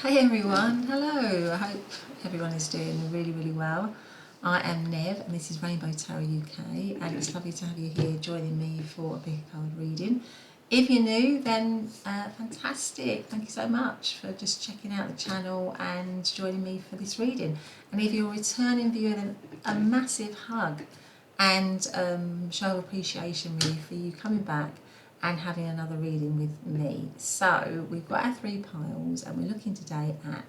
Hey everyone, hello. I hope everyone is doing really well. I am Nev and this is Rainbow Tarot UK, and it's lovely to have you here joining me for a big card reading. If you're new, then fantastic. Thank you so much for just checking out the channel and joining me for this reading. And if you're a returning viewer, then a massive hug and show of appreciation really for you coming back and having another reading with me. So we've got our three piles and we're looking today at,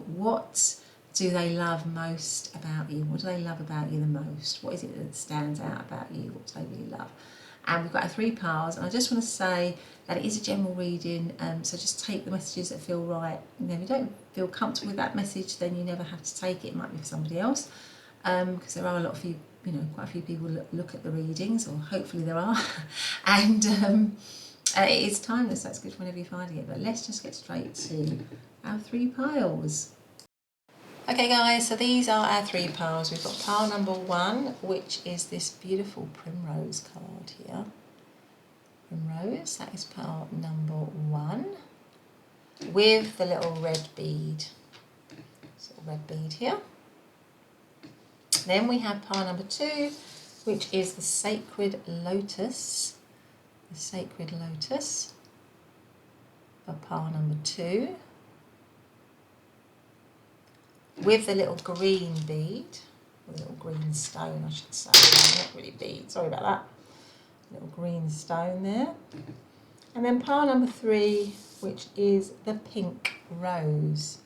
what do they love most about you? What do they love about you the most? What is it that stands out about you? What do they really love? And we've got our three piles, and I just want to say that it is a general reading, so just take the messages that feel right. And if you don't feel comfortable with that message, then you never have to take it. It might be for somebody else, because there are a lot of you, quite a few people look at the readings, or hopefully there are, and it is timeless, so it's good whenever you're finding it. But let's just get straight to our three piles. Okay guys, so these are our three piles. We've got pile number one, which is this beautiful Primrose card here. Primrose, that is pile number one, with the little red bead, sort of red bead here. Then we have pile number two, which is the Sacred Lotus. The Sacred Lotus for pile number two, with the little green bead, the little green stone I should say, not really bead, sorry about that. Little green stone there. And then pile number three, which is the Pink Rose.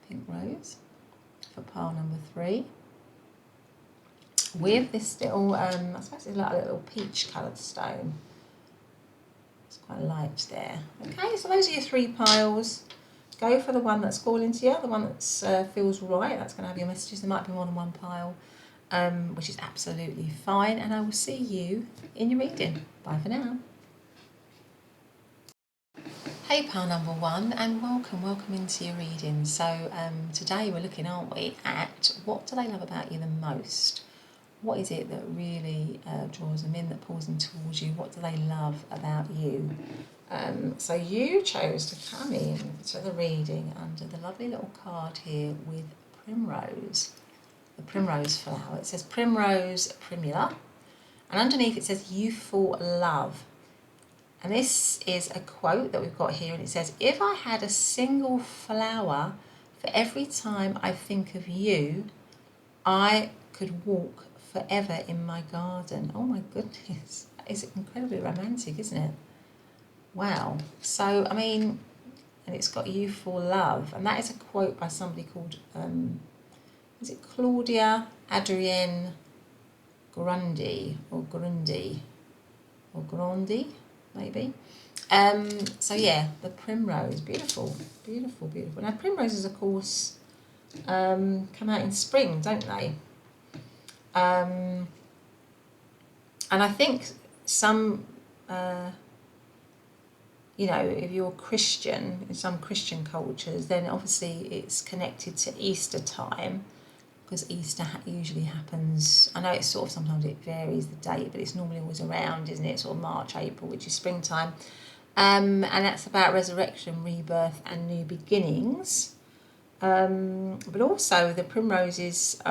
Pink Rose for pile number three, with this little, I suppose it's like a little peach coloured stone. It's quite light there. Okay, so those are your three piles. Go for the one that's calling to you, the one that feels right. That's going to have your messages. There might be more than one pile, which is absolutely fine. And I will see you in your reading. Bye for now. Hey pile number one, and welcome into your reading. So today we're looking, aren't we, at what do they love about you the most? What is it that really draws them in, that pulls them towards you? What do they love about you? So you chose to come in to the reading under the lovely little card here with Primrose, the primrose flower. It says Primrose Primula, and underneath it says youthful love. And this is a quote that we've got here, and it says, if I had a single flower for every time I think of you, I could walk forever in my garden. Oh my goodness, that is incredibly romantic, isn't it? Wow. So, I mean, and it's got youthful love, and that is a quote by somebody called, is it Claudia Adrienne Grundy, or Grundy, or Grandi, maybe. So yeah, the primrose, beautiful. Now primroses, of course, come out in spring, don't they? And I think some, if you're Christian, in some Christian cultures, then obviously it's connected to Easter time, because Easter usually happens, I know it's sort of, sometimes it varies the date, but it's normally always around, isn't it, sort of March, April, which is springtime. And that's about resurrection, rebirth and new beginnings. But also the primroses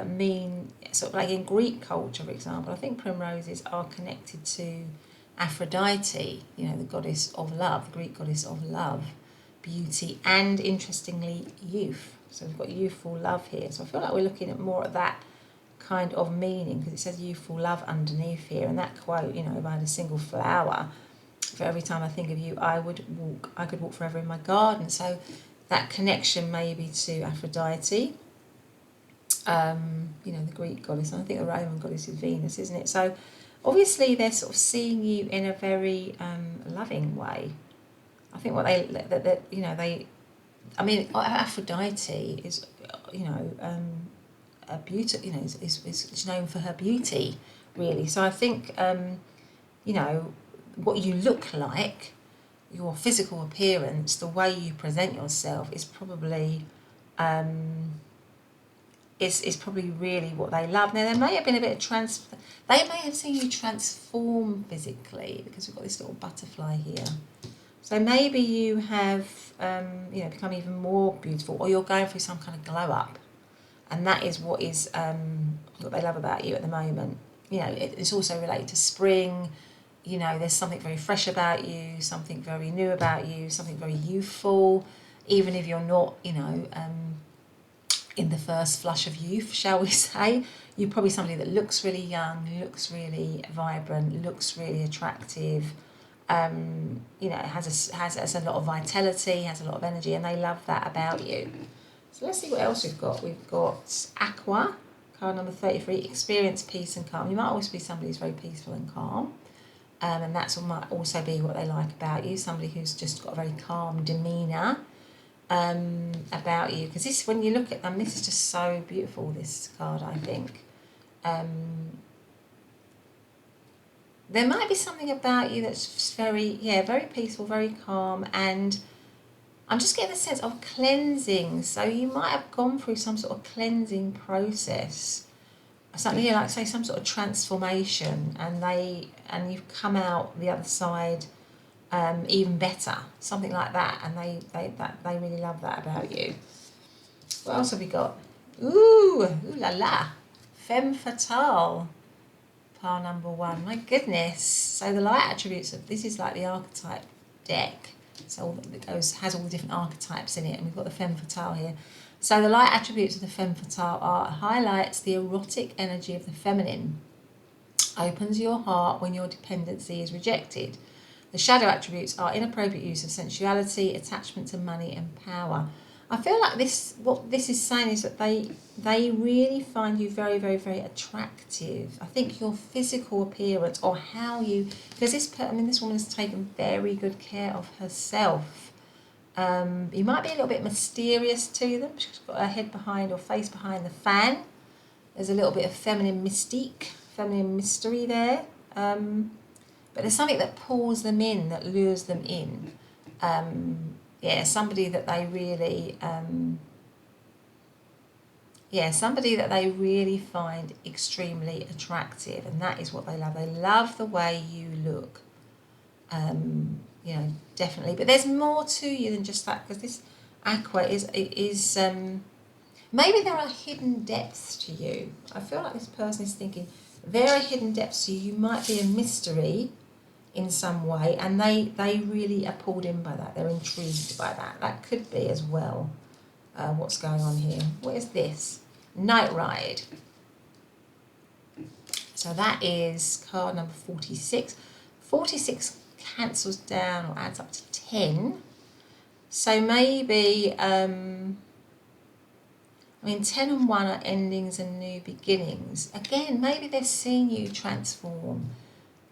mean, sort of like in Greek culture, for example, I think primroses are connected to Aphrodite, the goddess of love, the Greek goddess of love, beauty, and interestingly, youth. So we've got youthful love here. So I feel like we're looking at more at that kind of meaning, because it says youthful love underneath here. And that quote, if I had a single flower for every time I think of you, I could walk forever in my garden. So that connection maybe to Aphrodite, the Greek goddess, and I think the Roman goddess is Venus, isn't it? So obviously they're sort of seeing you in a very loving way. I think what Aphrodite is, a beauty, is known for her beauty, really. So I think, what you look like, your physical appearance, the way you present yourself is probably, is probably really what they love. Now there may have been a bit of they may have seen you transform physically, because we've got this little butterfly here. So maybe you have, you know, become even more beautiful, or you're going through some kind of glow up, and that is what is what they love about you at the moment. You know, it's also related to spring. You know, there's something very fresh about you, something very new about you, something very youthful, even if you're not, you know, in the first flush of youth, shall we say. You're probably somebody that looks really young, looks really vibrant, looks really attractive. You know, has a lot of vitality, has a lot of energy, and they love that about you. So let's see what else we've got. We've got Aqua, card number 33, experience peace and calm. You might always be somebody who's very peaceful and calm, and that might also be what they like about you, somebody who's just got a very calm demeanour about you. Because this, when you look at them, this is just so beautiful, this card, I think. There might be something about you that's very peaceful, very calm, and I'm just getting a sense of cleansing. So you might have gone through some sort of cleansing process, something like, say, some sort of transformation, and you've come out the other side even better, something like that, and they really love that about you. What else have we got? Ooh la la, femme fatale. Pile number 1. My goodness. So the light attributes of this is like the archetype deck. So it has all the different archetypes in it, and we've got the femme fatale here. So the light attributes of the femme fatale are: highlights the erotic energy of the feminine, opens your heart when your dependency is rejected. The shadow attributes are inappropriate use of sensuality, attachment to money, and power. I feel like what this is saying is that they really find you very, very, very attractive. I think your physical appearance, or how you, because this woman has taken very good care of herself. You might be a little bit mysterious to them. She's got her head behind or face behind the fan. There's a little bit of feminine mystique, feminine mystery there. But there's something that pulls them in, that lures them in. Somebody that they really, somebody that they really find extremely attractive, and that is what they love. They love the way you look, you know, definitely. But there's more to you than just that, because this Aqua is maybe there are hidden depths to you. I feel like this person is thinking there are hidden depths to you. You might be a mystery in some way, and they really are pulled in by that. They're intrigued by that. That could be as well what's going on here. What is this? Night Ride. So that is card number 46. 46 cancels down or adds up to 10. So maybe 10 and 1 are endings and new beginnings. Again, maybe they're seeing you transform,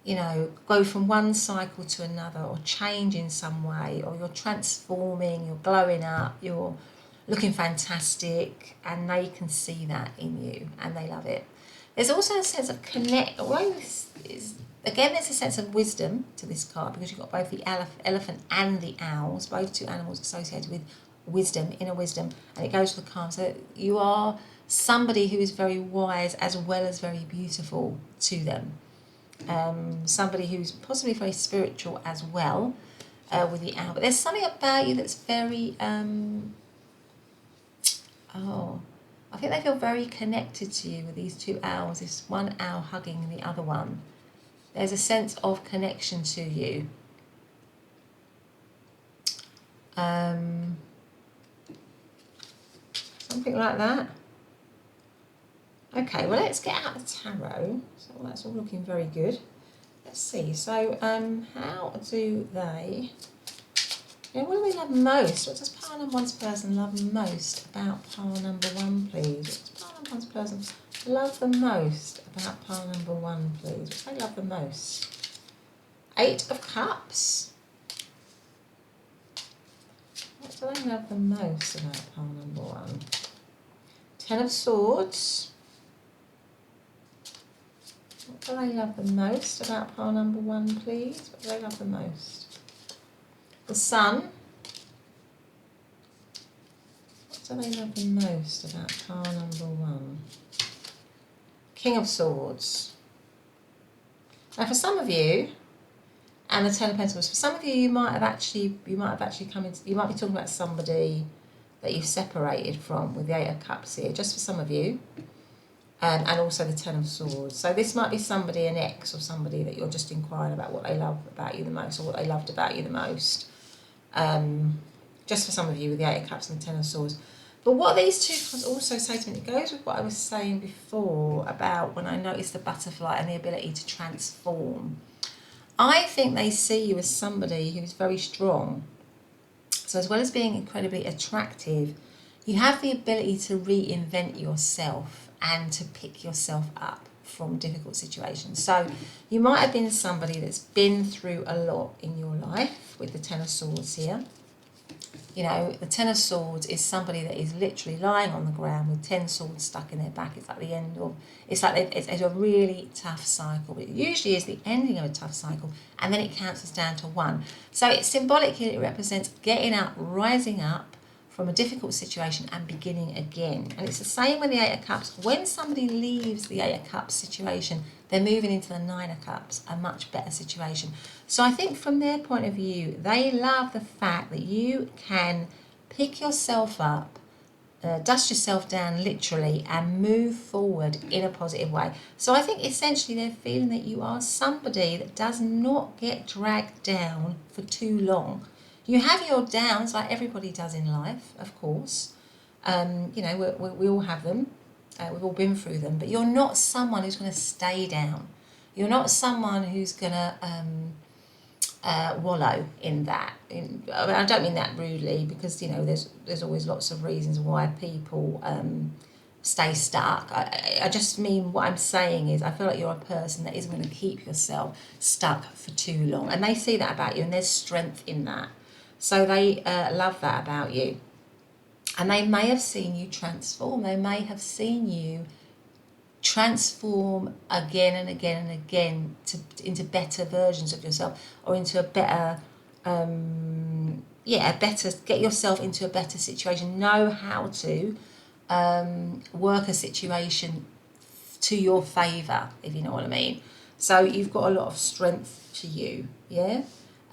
you know, go from one cycle to another, or change in some way, or you're transforming, you're glowing up, you're looking fantastic, and they can see that in you, and they love it. There's also a sense of again, there's a sense of wisdom to this card, because you've got both the elephant and the owls, both two animals associated with wisdom, inner wisdom, and it goes with the calm. So you are somebody who is very wise as well as very beautiful to them. Somebody who's possibly very spiritual as well, with the owl. But there's something about you that's very, I think they feel very connected to you with these two owls, this one owl hugging the other one. There's a sense of connection to you. Something like that. Okay, well, let's get out the tarot. So that's all looking very good. Let's see. So, how do they... what do they love most? What does pile number 1's person love most about pile number 1, please? What does pile number 1's person love the most about pile number 1, please? What do they love the most? 8 of Cups. What do they love the most about pile number 1? 10 of Swords. What do they love the most about pile number 1, please? What do they love the most? The Sun. What do they love the most about pile number 1? King of Swords. Now, for some of you, and the Ten of Pentacles. For some of you, you might have actually you might be talking about somebody that you've separated from with the Eight of Cups here, just for some of you. And also the Ten of Swords. So this might be somebody, an ex, or somebody that you're just inquiring about what they love about you the most, or what they loved about you the most. Just for some of you with the Eight of Cups and the Ten of Swords. But what these two cards also say to me, it goes with what I was saying before about when I noticed the butterfly and the ability to transform. I think they see you as somebody who's very strong. So as well as being incredibly attractive, you have the ability to reinvent yourself and to pick yourself up from difficult situations. So you might have been somebody that's been through a lot in your life with the Ten of Swords here. You know, the Ten of Swords is somebody that is literally lying on the ground with 10 swords stuck in their back. It's like the end of, it's a really tough cycle. It usually is the ending of a tough cycle, and then it counts us down to 1. So it's symbolic here. It represents getting up, rising up from a difficult situation and beginning again. And it's the same with the Eight of Cups. When somebody leaves the Eight of Cups situation, they're moving into the Nine of Cups, a much better situation. So I think from their point of view, they love the fact that you can pick yourself up, dust yourself down literally, and move forward in a positive way. So I think essentially they're feeling that you are somebody that does not get dragged down for too long. You have your downs like everybody does in life, of course. You know, we all have them. We've all been through them. But you're not someone who's going to stay down. You're not someone who's going to wallow in that. I don't mean that rudely, because, you know, there's always lots of reasons why people stay stuck. I just mean, what I'm saying is I feel like you're a person that isn't going to keep yourself stuck for too long. And they see that about you, and there's strength in that. So they love that about you. And they may have seen you transform. They may have seen you transform again and again and again into better versions of yourself, or into a better, get yourself into a better situation. Know how to work a situation to your favour, if you know what I mean. So you've got a lot of strength to you, yeah?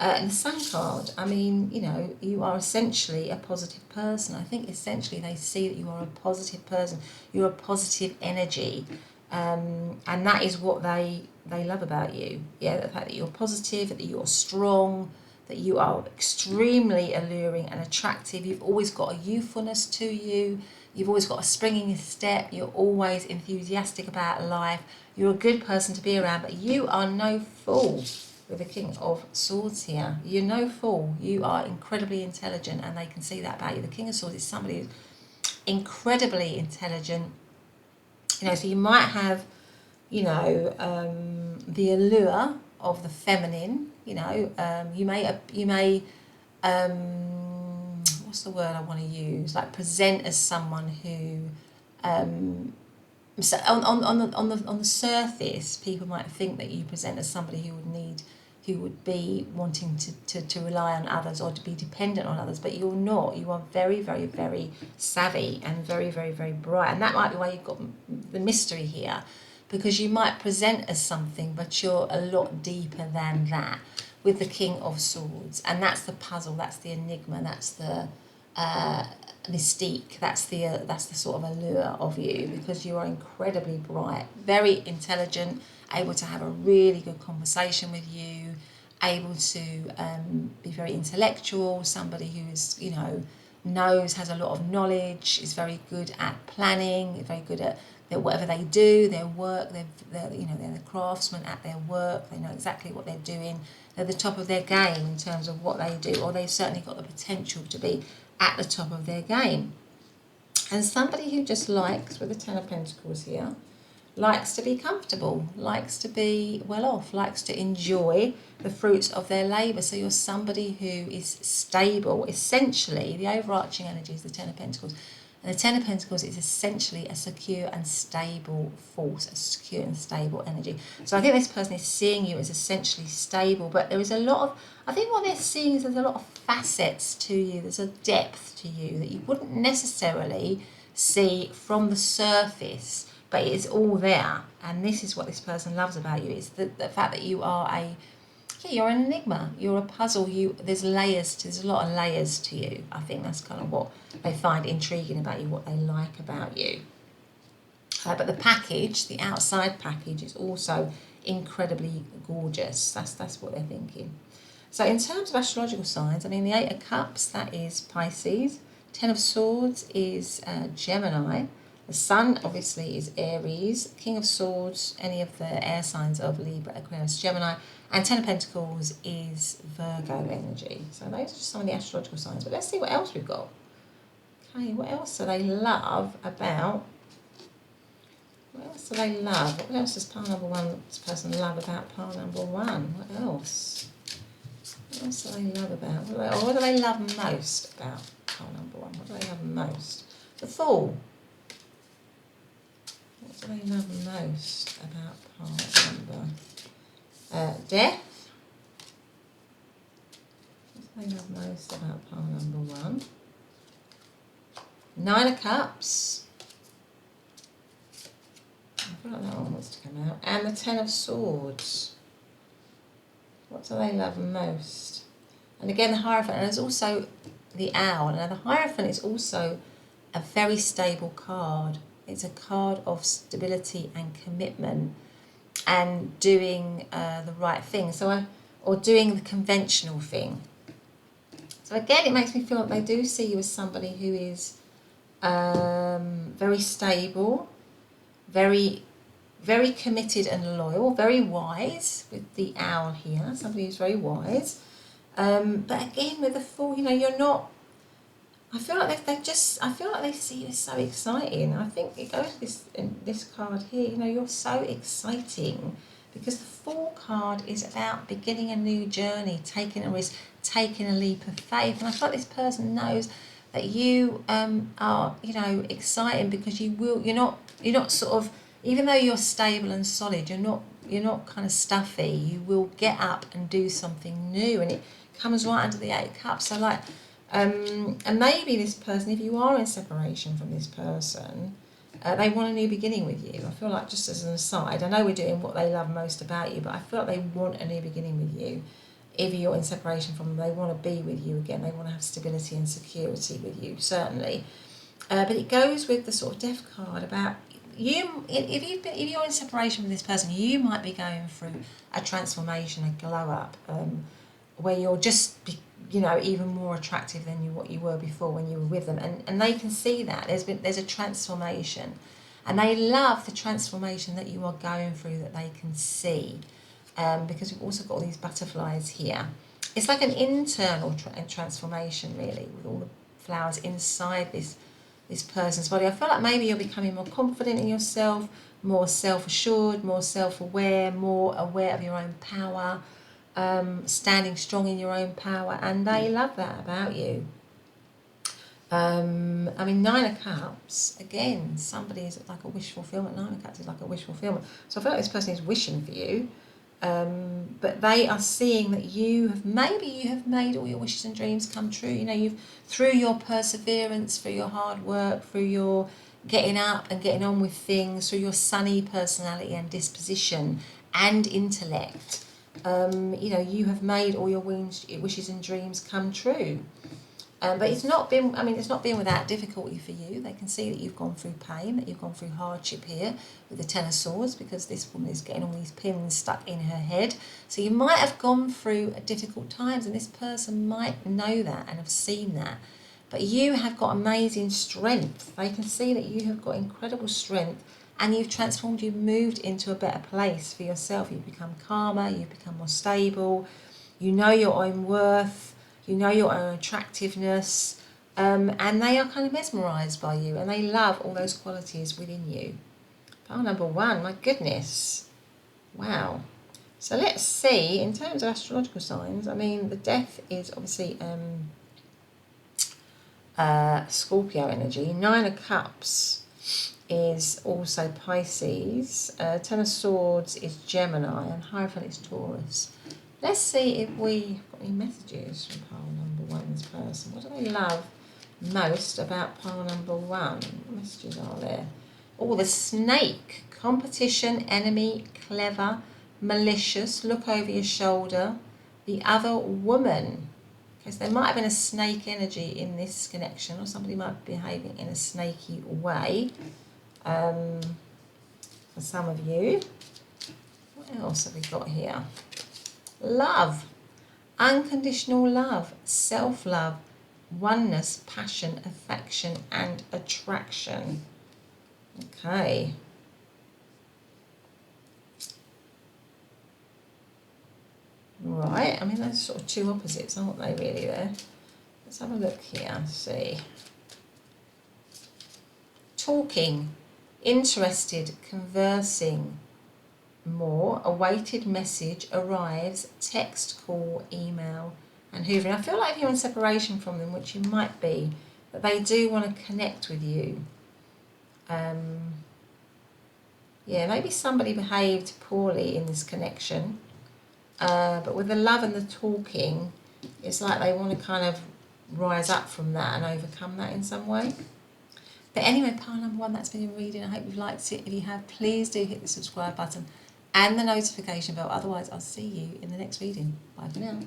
And the Sun card, I mean, you know, you are essentially a positive person. I think essentially they see that you are a positive person. You're a positive energy. And that is what they love about you. Yeah, the fact that you're positive, that you're strong, that you are extremely alluring and attractive. You've always got a youthfulness to you. You've always got a spring in your step. You're always enthusiastic about life. You're a good person to be around, but you are no fool. With the King of Swords here, you're no fool. You are incredibly intelligent, and they can see that about you. The King of Swords is somebody who's incredibly intelligent. You know, so you might have, you know, the allure of the feminine. You know, you may, what's the word I want to use? Like present as someone who, so on the surface, people might think that you present as somebody who would be wanting to rely on others or to be dependent on others, but you're not. You are very, very, very savvy and very, very, very bright. And that might be why you've got the mystery here, because you might present as something, but you're a lot deeper than that with the King of Swords. And that's the puzzle, that's the enigma, that's the mystique, that's the sort of allure of you, because you are incredibly bright, very intelligent, able to have a really good conversation with you, able to be very intellectual, somebody who is, you know, has a lot of knowledge, is very good at planning, very good at whatever they do, their work, they're the craftsmen at their work, they know exactly what they're doing, they're the top of their game in terms of what they do, or they've certainly got the potential to be at the top of their game. And somebody who just likes, with the Ten of Pentacles here, likes to be comfortable, likes to be well off, likes to enjoy the fruits of their labour. So you're somebody who is stable. Essentially, the overarching energy is the Ten of Pentacles. And the Ten of Pentacles is essentially a secure and stable force, a secure and stable energy. So I think this person is seeing you as essentially stable, but there is a lot of, I think what they're seeing is there's a lot of facets to you, there's a depth to you that you wouldn't necessarily see from the surface, but it's all there. And this is what this person loves about you, is the fact that you are yeah, you're an enigma. You're a puzzle. There's layers. There's a lot of layers to you. I think that's kind of what they find intriguing about you, what they like about you. But the package, the outside package, is also incredibly gorgeous. That's what they're thinking. So in terms of astrological signs, I mean, the Eight of Cups, that is Pisces. Ten of Swords is Gemini. The Sun, obviously, is Aries. King of Swords, any of the air signs of Libra, Aquarius, Gemini. And Ten of Pentacles is Virgo energy. So those are just some of the astrological signs. But let's see what else we've got. Okay, what else do they love about... What else do they love? What else does pile number one, this person love about pile number one? What else? What else do they love about? What do they love most about pile number one? What do they love most? The Fool. What do they love most about pile number? Death. What do they love most about pile number one? Nine of Cups. I feel like that one wants to come out. And the Ten of Swords. What do they love most? And again, the Hierophant. And there's also the Owl. Now, the Hierophant is also a very stable card. It's a card of stability and commitment and doing the right thing. Or doing the conventional thing. So again, it makes me feel like they do see you as somebody who is very stable, very, very committed and loyal, very wise with the Owl here, somebody who's very wise. But again, with the Fool, you know, you're not, I feel like I feel like they see you as so exciting. I think it goes in this card here, you know, you're so exciting because the Fool card is about beginning a new journey, taking a risk, taking a leap of faith. And I feel like this person knows that you are, you know, exciting because you're not sort of, even though you're stable and solid, you're not kind of stuffy. You will get up and do something new, and it comes right under the Eight of Cups. So like, and maybe this person, if you are in separation from this person, they want a new beginning with you. I feel like, just as an aside, I know we're doing what they love most about you, but I feel like they want a new beginning with you. If you're in separation from them, they want to be with you again. They want to have stability and security with you, certainly. But it goes with the sort of Death card about you. If you're in separation with this person, you might be going through a transformation, a glow up, where you're just, you know, even more attractive than what you were before when you were with them, and they can see that there's a transformation, and they love the transformation that you are going through, that they can see. Because we've also got all these butterflies here. It's like an internal transformation, really, with all the flowers inside this person's body. I feel like maybe you're becoming more confident in yourself, more self-assured, more self-aware, more aware of your own power, standing strong in your own power, and they love that about you. I mean, Nine of Cups, again, somebody is like a wish fulfillment. Nine of Cups is like a wish fulfillment. So I feel like this person is wishing for you. But they are seeing that you have made all your wishes and dreams come true. You know, you've, through your perseverance, through your hard work, through your getting up and getting on with things, through your sunny personality and disposition and intellect, you know, you have made all your wishes and dreams come true. But it's not been without difficulty for you. They can see that you've gone through pain, that you've gone through hardship here with the Ten of Swords, because this woman is getting all these pins stuck in her head. So you might have gone through difficult times, and this person might know that and have seen that. But you have got amazing strength. They can see that you have got incredible strength, and you've transformed, you've moved into a better place for yourself. You've become calmer, you've become more stable, you know your own worth, you know your own attractiveness, and they are kind of mesmerised by you, and they love all those qualities within you. Pile number one, my goodness. Wow. So let's see, in terms of astrological signs, I mean, the Death is obviously Scorpio energy. Nine of Cups is also Pisces. Ten of Swords is Gemini, and Hierophant is Taurus. Let's see if we've got any messages from pile number one's person. What do they love most about pile number one? What messages are there? Oh, the Snake. Competition, enemy, clever, malicious, look over your shoulder, the other woman. Because there might have been a snake energy in this connection, or somebody might be behaving in a snaky way. For some of you. What else have we got here? Love. Unconditional love. Self-love. Oneness, passion, affection, and attraction. Okay. Right, I mean, those are sort of two opposites, aren't they, really, there? Let's have a look here, see. Talking, interested, conversing, more, awaited message, arrives, text, call, email, and hoovering. I feel like if you're in separation from them, which you might be, that they do want to connect with you. Yeah, maybe somebody behaved poorly in this connection. But with the love and the talking, it's like they want to kind of rise up from that and overcome that in some way. But anyway, pile number 1, that's been your reading. I hope you've liked it. If you have, please do hit the subscribe button and the notification bell. Otherwise, I'll see you in the next reading. Bye for now.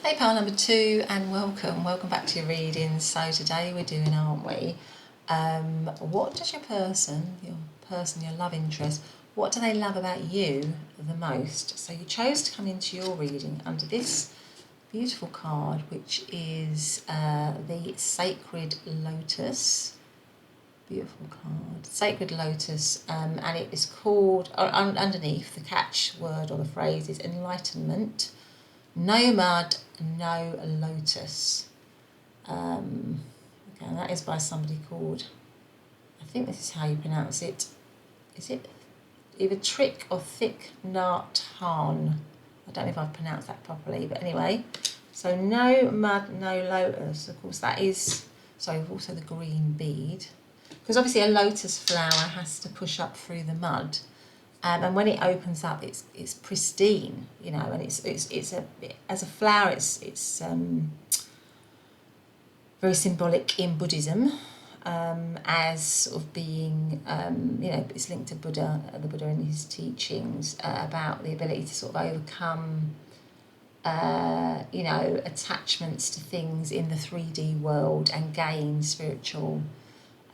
Hey, pile number 2, and welcome. Welcome back to your reading. So today we're doing, aren't we? What does your person, your love interest, what do they love about you the most? So you chose to come into your reading under this beautiful card, which is the Sacred Lotus. Beautiful card. Sacred Lotus, and it is called, underneath, the catchword or the phrase is enlightenment. No mud, no lotus. Okay, and that is by somebody called, I think this is how you pronounce it. Is it either Trick or Thich Nhat Hanh? I don't know if I've pronounced that properly, but anyway. So no mud, no lotus. Of course, that is, so also the green bead. Because obviously a lotus flower has to push up through the mud. And when it opens up, it's pristine, you know, and it's as a flower, it's very symbolic in Buddhism, as sort of being, you know, it's linked to Buddha, the Buddha in his teachings about the ability to sort of overcome, you know, attachments to things in the 3D world and gain spiritual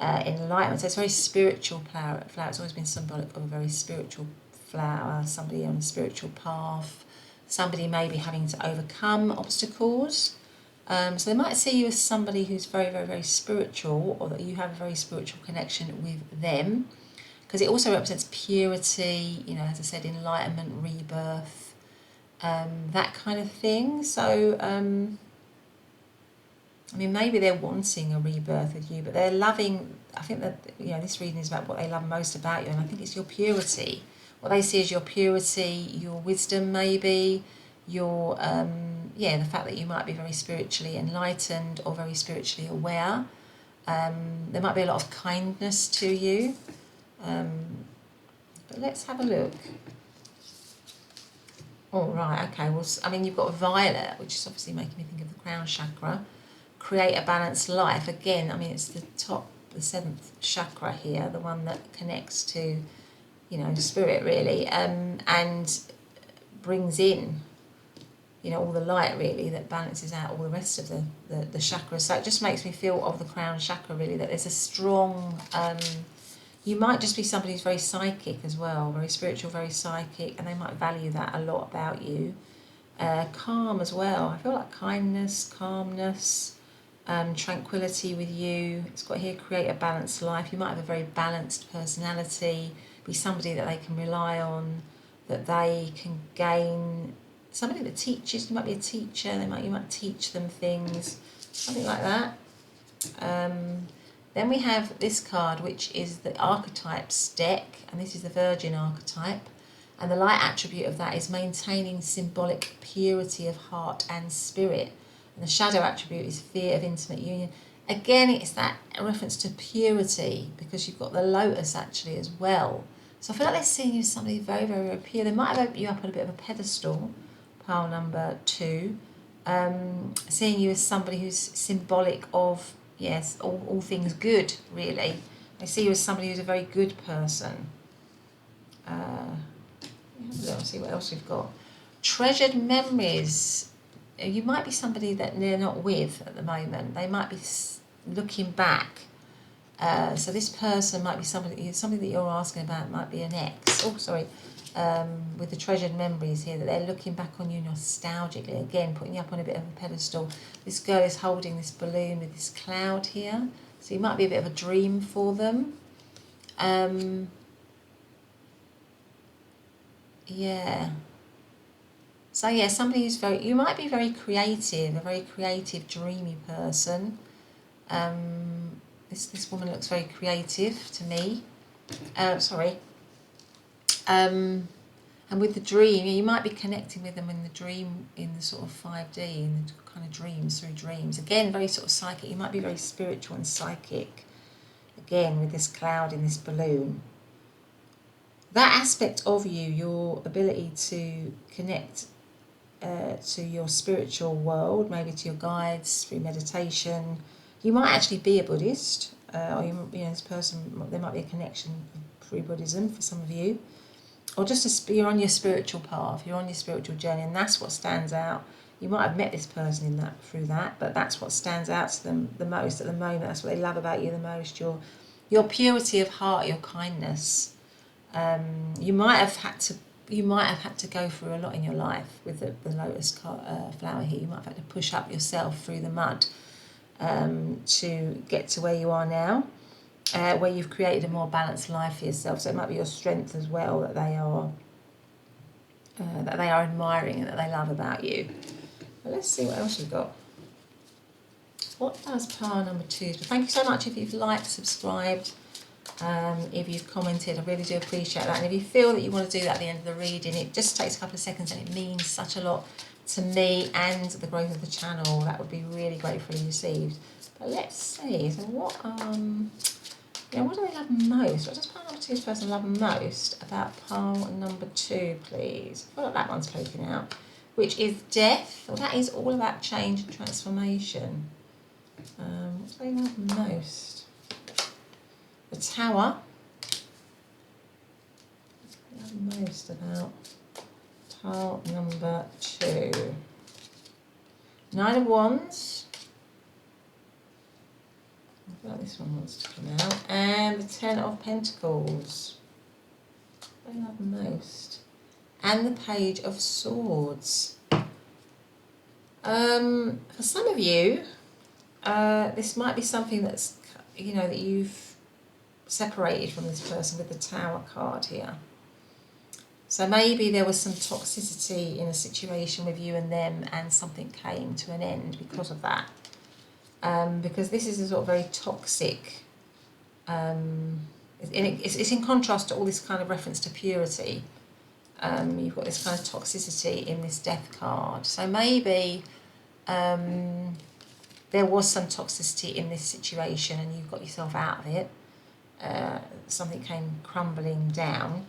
enlightenment. So it's a very spiritual flower. It's always been symbolic of a very spiritual flower, somebody on a spiritual path, somebody maybe having to overcome obstacles. So they might see you as somebody who's very, very, very spiritual, or that you have a very spiritual connection with them, because it also represents purity, you know, as I said, enlightenment, rebirth, that kind of thing. So, I mean, maybe they're wanting a rebirth with you, but they're loving, I think that, you know, this reading is about what they love most about you, and I think it's your purity. What they see is your purity, your wisdom maybe, your, yeah, the fact that you might be very spiritually enlightened or very spiritually aware. There might be a lot of kindness to you. But let's have a look. All right, okay, well, I mean, you've got violet, which is obviously making me think of the crown chakra. Create a balanced life. Again, I mean, it's the top, the 7th chakra here, the one that connects to, you know, spirit really, and brings in, you know, all the light really that balances out all the rest of the chakras. So it just makes me feel of the crown chakra really, that there's a strong, you might just be somebody who's very psychic as well, very spiritual, very psychic, and they might value that a lot about you. Calm as well. I feel like kindness, calmness, tranquility with you. It's got here, create a balanced life. You might have a very balanced personality, be somebody that they can rely on, that they can gain, somebody that teaches. You might be a teacher, you might teach them things, something like that. Then we have this card, which is the archetypes deck, and this is the Virgin archetype, and the light attribute of that is maintaining symbolic purity of heart and spirit. And the shadow attribute is fear of intimate union. Again, it's that reference to purity, because you've got the lotus actually as well. So I feel like they're seeing you as somebody very, very, very pure. They might have opened you up on a bit of a pedestal, pile number 2, seeing you as somebody who's symbolic of, yes, all things good, really. They see you as somebody who's a very good person. Let's see what else we've got. treasured memories. You might be somebody that they're not with at the moment. They might be looking back. So this person might be somebody that you're asking about, might be an ex. Oh, sorry. With the treasured memories here, that they're looking back on you nostalgically, again, putting you up on a bit of a pedestal. This girl is holding this balloon with this cloud here. So you might be a bit of a dream for them. Yeah. So yeah, somebody who's you might be very creative, a very creative, dreamy person. This woman looks very creative to me. Sorry. And with the dream, you might be connecting with them in the dream, in the sort of 5D, in the kind of dreams, through dreams. Again, very sort of psychic. You might be very spiritual and psychic. Again, with this cloud in this balloon. That aspect of you, your ability to connect to your spiritual world, maybe to your guides through meditation. You might actually be a Buddhist, or this person, there might be a connection through Buddhism for some of you, or just you're on your spiritual path, you're on your spiritual journey, and that's what stands out. You might have met this person through that, but that's what stands out to them the most at the moment. That's what they love about you the most. Your purity of heart, your kindness. You might have had to go through a lot in your life with the lotus flower here. You might have had to push up yourself through the mud to get to where you are now, where you've created a more balanced life for yourself. So it might be your strength as well that they are admiring and that they love about you. But let's see what else you've got. What does pile number 2 do? Thank you so much if you've liked, subscribed. If you've commented, I really do appreciate that. And if you feel that you want to do that at the end of the reading, it just takes a couple of seconds and it means such a lot to me and the growth of the channel. That would be really gratefully received. But let's see. So what what do they love most? What does pile number 2's person love most about pile number 2, please? I feel like that one's poking out, which is death. Well, that is all about change and transformation. What do they love most? The Tower. What do they love most about pile number 2? Nine of Wands. I feel like this one wants to come out. And the Ten of Pentacles. What do they love most? And the Page of Swords. For some of you, this might be something that's, that you've separated from this person with the Tower card here. So maybe there was some toxicity in a situation with you and them, and something came to an end because of that. Because this is a sort of very toxic, it's in contrast to all this kind of reference to purity. You've got this kind of toxicity in this Death card. So maybe there was some toxicity in this situation and you got yourself out of it. Something came crumbling down.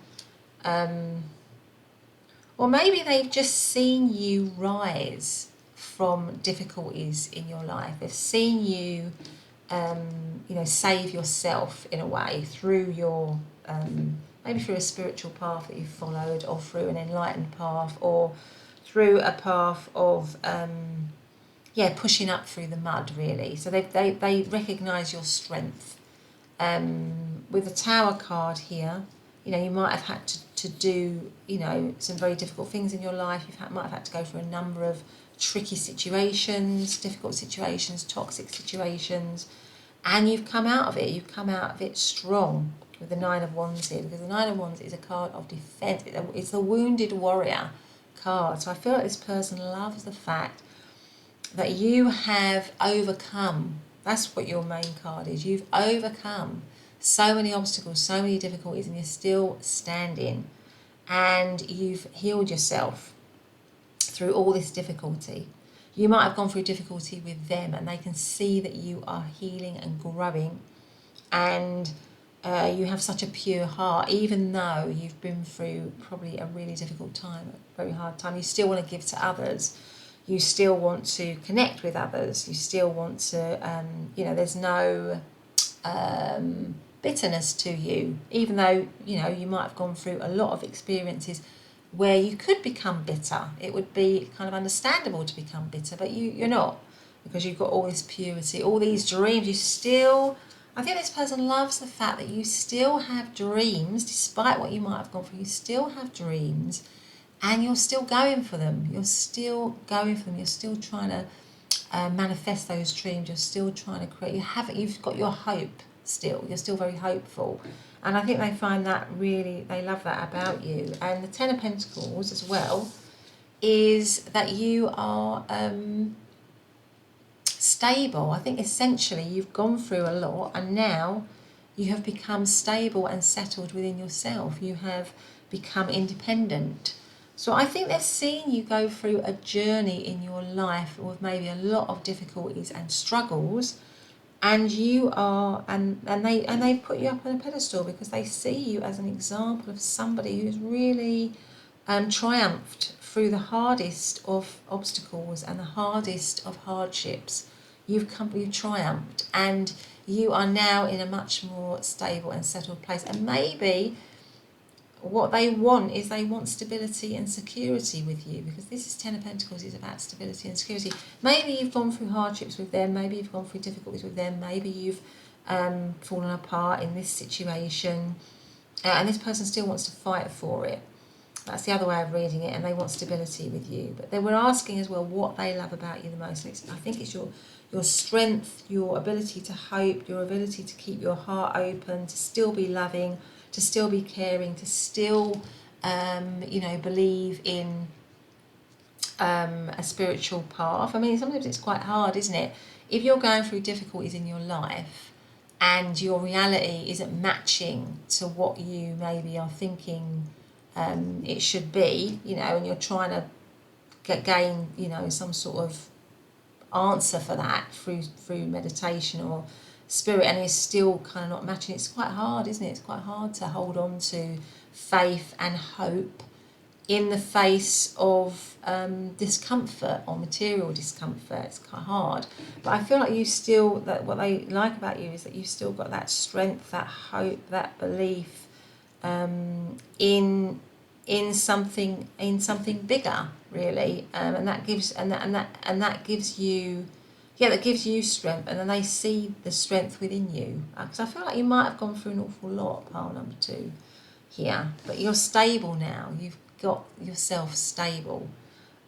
Or maybe they've just seen you rise from difficulties in your life. They've seen you, save yourself in a way through your, maybe through a spiritual path that you've followed, or through an enlightened path, or through a path of, pushing up through the mud, really. So they recognise your strength. With the Tower card here, you might have had to do, some very difficult things in your life. Might have had to go through a number of tricky situations, difficult situations, toxic situations, and you've come out of it. You've come out of it strong with the Nine of Wands here, because the Nine of Wands is a card of defense. It's the wounded warrior card. So I feel like this person loves the fact that you have overcome. That's what your main card is. You've overcome so many obstacles, so many difficulties, and you're still standing. And you've healed yourself through all this difficulty. You might have gone through difficulty with them, and they can see that you are healing and growing. And you have such a pure heart, even though you've been through probably a really difficult time, a very hard time. You still want to give to others. You still want to connect with others. You still want to, there's no bitterness to you, even though, you might have gone through a lot of experiences where you could become bitter. It would be kind of understandable to become bitter, but you're not, because you've got all this purity, all these dreams. You still, I think this person loves the fact that you still have dreams, despite what you might have gone through. You still have dreams, and you're still going for them. You're still going for them. You're still trying to manifest those dreams. You're still trying to create. You've got your hope still. You're still very hopeful. And I think they find that really, they love that about you. And the Ten of Pentacles as well is that you are stable. I think essentially you've gone through a lot, and now you have become stable and settled within yourself. You have become independent. So I think they're seeing you go through a journey in your life with maybe a lot of difficulties and struggles, and you are, and they put you up on a pedestal because they see you as an example of somebody who's really triumphed through the hardest of obstacles and the hardest of hardships. You've triumphed, and you are now in a much more stable and settled place. And maybe what they want is they want stability and security with you, because this is Ten of Pentacles is about stability and security. Maybe you've gone through hardships with them, maybe you've gone through difficulties with them, maybe you've fallen apart in this situation, and this person still wants to fight for it. That's the other way of reading it, and they want stability with you. But they were asking as well what they love about you the most. And I think it's your strength, your ability to hope, your ability to keep your heart open, to still be loving, to still be caring, to still, believe in a spiritual path. I mean, sometimes it's quite hard, isn't it? If you're going through difficulties in your life and your reality isn't matching to what you maybe are thinking it should be, and you're trying to gain, some sort of answer for that through meditation or spirit, and it's still kind of not matching. It's quite hard, isn't it? It's quite hard to hold on to faith and hope in the face of discomfort or material discomfort. It's quite hard, but I feel like you still, that what they like about you is that you've still got that strength, that hope, that belief in something bigger, really, and that gives you, that gives you strength, and then they see the strength within you. Because I feel like you might have gone through an awful lot, pile number 2 here, but you're stable now. You've got yourself stable.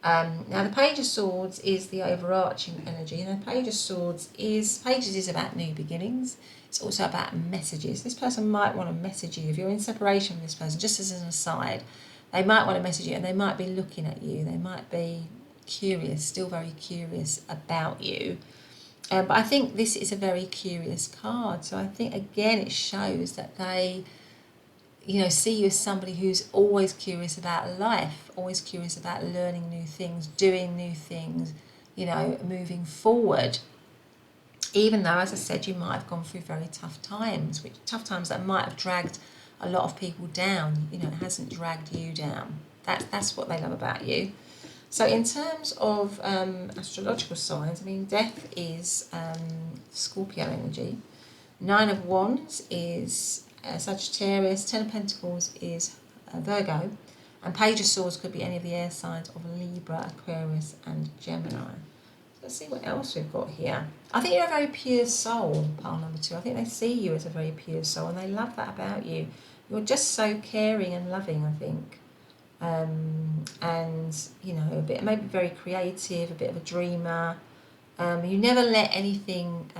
Now the Page of Swords is the overarching energy, and the Page of Swords is about new beginnings. It's also about messages. This person might want to message you. If you're in separation with this person, just as an aside, they might want to message you, and they might be looking at you. They might be curious, still very curious about you. But I think this is a very curious card. So I think, again, it shows that they, see you as somebody who's always curious about life, always curious about learning new things, doing new things, moving forward. Even though, as I said, you might have gone through very tough times that might have dragged a lot of people down. It hasn't dragged you down. That's what they love about you. So in terms of astrological signs, I mean, Death is Scorpio energy. 9 of Wands is Sagittarius. 10 of Pentacles is Virgo. And Page of Swords could be any of the air signs of Libra, Aquarius and Gemini. Let's see what else we've got here. I think you're a very pure soul, pile number 2. I think they see you as a very pure soul, and they love that about you. You're just so caring and loving, I think. And, a bit, maybe very creative, a bit of a dreamer. You never let anything,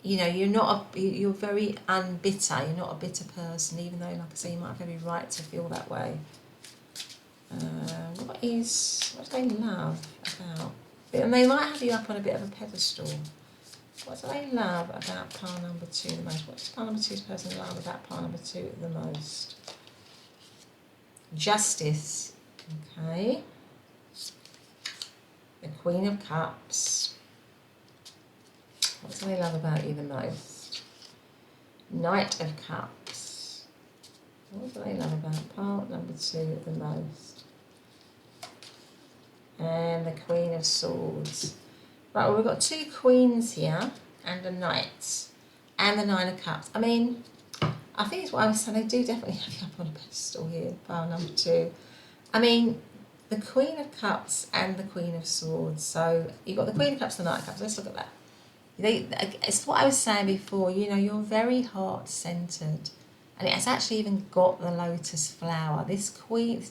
you're very unbitter. You're not a bitter person, even though, like I say, you might have every right to feel that way. What do they love about? And they might have you up on a bit of a pedestal. What do they love about pile number 2 the most? What does pile number 2's person love about pile number 2 the most? Justice. Okay. The Queen of Cups. What do they love about you the most? Knight of Cups. What do they love about pile number 2 the most? And the Queen of Swords. Right, well, we've got 2 queens here and a knight and the 9 of Cups. I mean, I think it's what I was saying, they do definitely have you up on a pedestal here, pile number 2. I mean, the Queen of Cups and the Queen of Swords. So you've got the Queen of Cups and the Knight of Cups. Let's look at that. It's what I was saying before, you know, you're very heart-centered. And it has actually even got the lotus flower. This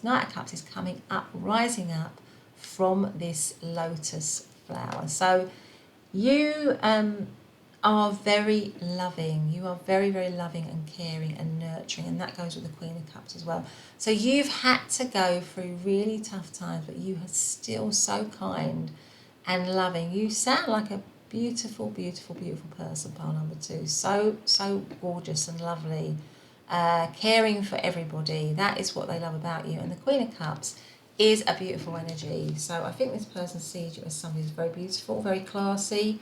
Knight of Cups is coming up, rising up from this lotus flower. So you are very loving. You are very, very loving and caring and nurturing, and that goes with the Queen of Cups as well. So you've had to go through really tough times, but you are still so kind and loving. You sound like a beautiful, beautiful, beautiful person, pile number 2. So, so gorgeous and lovely. Caring for everybody. That is what they love about you. And the Queen of Cups is a beautiful energy. So I think this person sees you as somebody who's very beautiful, very classy,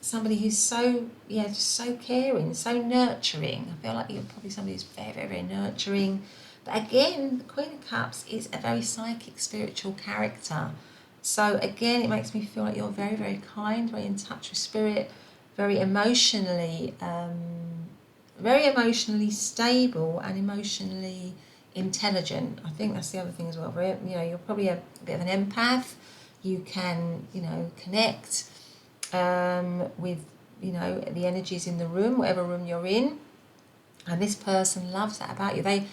somebody who's so, just so caring, so nurturing. I feel like you're probably somebody who's very, very, very nurturing. But again, the Queen of Cups is a very psychic, spiritual character. So again, it makes me feel like you're very, very kind, very in touch with spirit, very emotionally stable and emotionally intelligent. I think that's the other thing as well. You're probably a bit of an empath. You can, connect with, the energies in the room, whatever room you're in. And this person loves that about you. They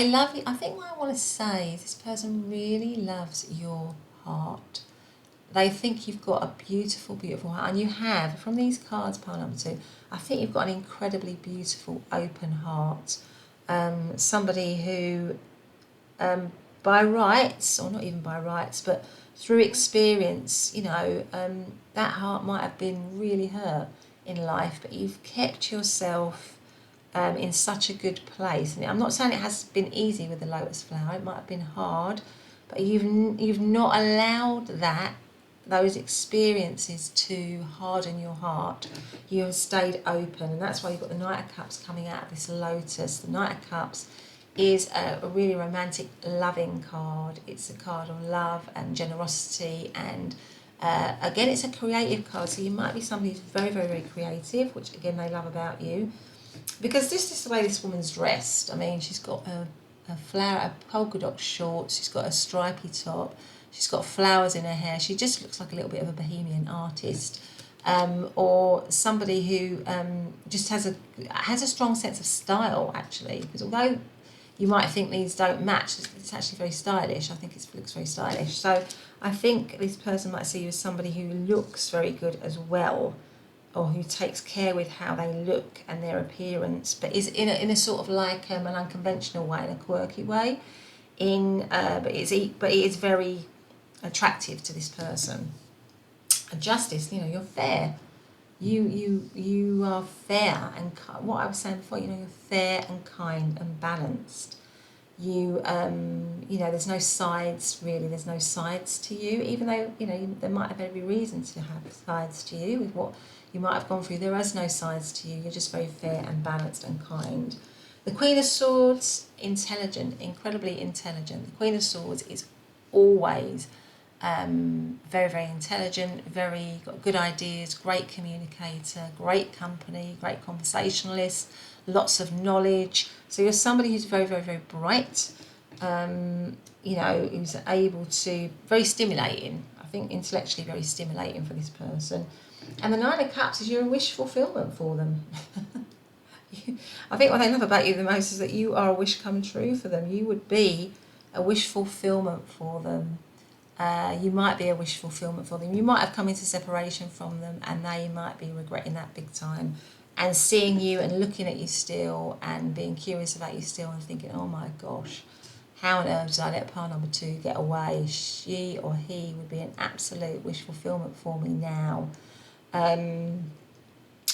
love you. I think what I want to say is this person really loves your heart. They think you've got a beautiful, beautiful heart. And you have, from these cards, pile number 2, I think you've got an incredibly beautiful, open heart. Somebody who, by rights, or not even by rights, but through experience, that heart might have been really hurt in life, but you've kept yourself in such a good place. And I'm not saying it has been easy with the lotus flower. It might have been hard, but you've not allowed those experiences to harden your heart. You have stayed open, and that's why you've got the Knight of Cups coming out of this lotus. The Knight of Cups is a really romantic, loving card. It's a card of love and generosity, and again, it's a creative card. So you might be somebody who's very, very, very creative, which again they love about you, because this is the way this woman's dressed. I mean, she's got a polka dot shorts. She's got a stripy top. She's got flowers in her hair. She just looks like a little bit of a bohemian artist, or somebody who just has a strong sense of style, actually. Because although you might think these don't match, it's actually very stylish. I think it looks very stylish. So I think this person might see you as somebody who looks very good as well, or who takes care with how they look and their appearance, but is in a sort of like an unconventional way, in a quirky way. But it is very attractive to this person. Justice, you're fair. You are fair, and what I was saying before, you're fair and kind and balanced. There's no sides, really. There's no sides to you, even though there might have every reason to have sides to you with what you might have gone through. There is no sides to you. You're just very fair and balanced and kind. The Queen of Swords, intelligent, incredibly intelligent. The Queen of Swords is always very, very intelligent, got good ideas, great communicator, great company, great conversationalist, lots of knowledge. So you're somebody who's very, very, very bright, who's able to, very stimulating, I think intellectually very stimulating for this person. And the Nine of Cups is your wish fulfillment for them. I think what they love about you the most is that you are a wish come true for them. You would be a wish fulfillment for them. You might be a wish fulfillment for them. You might have come into separation from them, and they might be regretting that big time, and seeing you and looking at you still and being curious about you still and thinking, oh my gosh, how on earth did I let pile number 2 get away? She or he would be an absolute wish fulfillment for me now.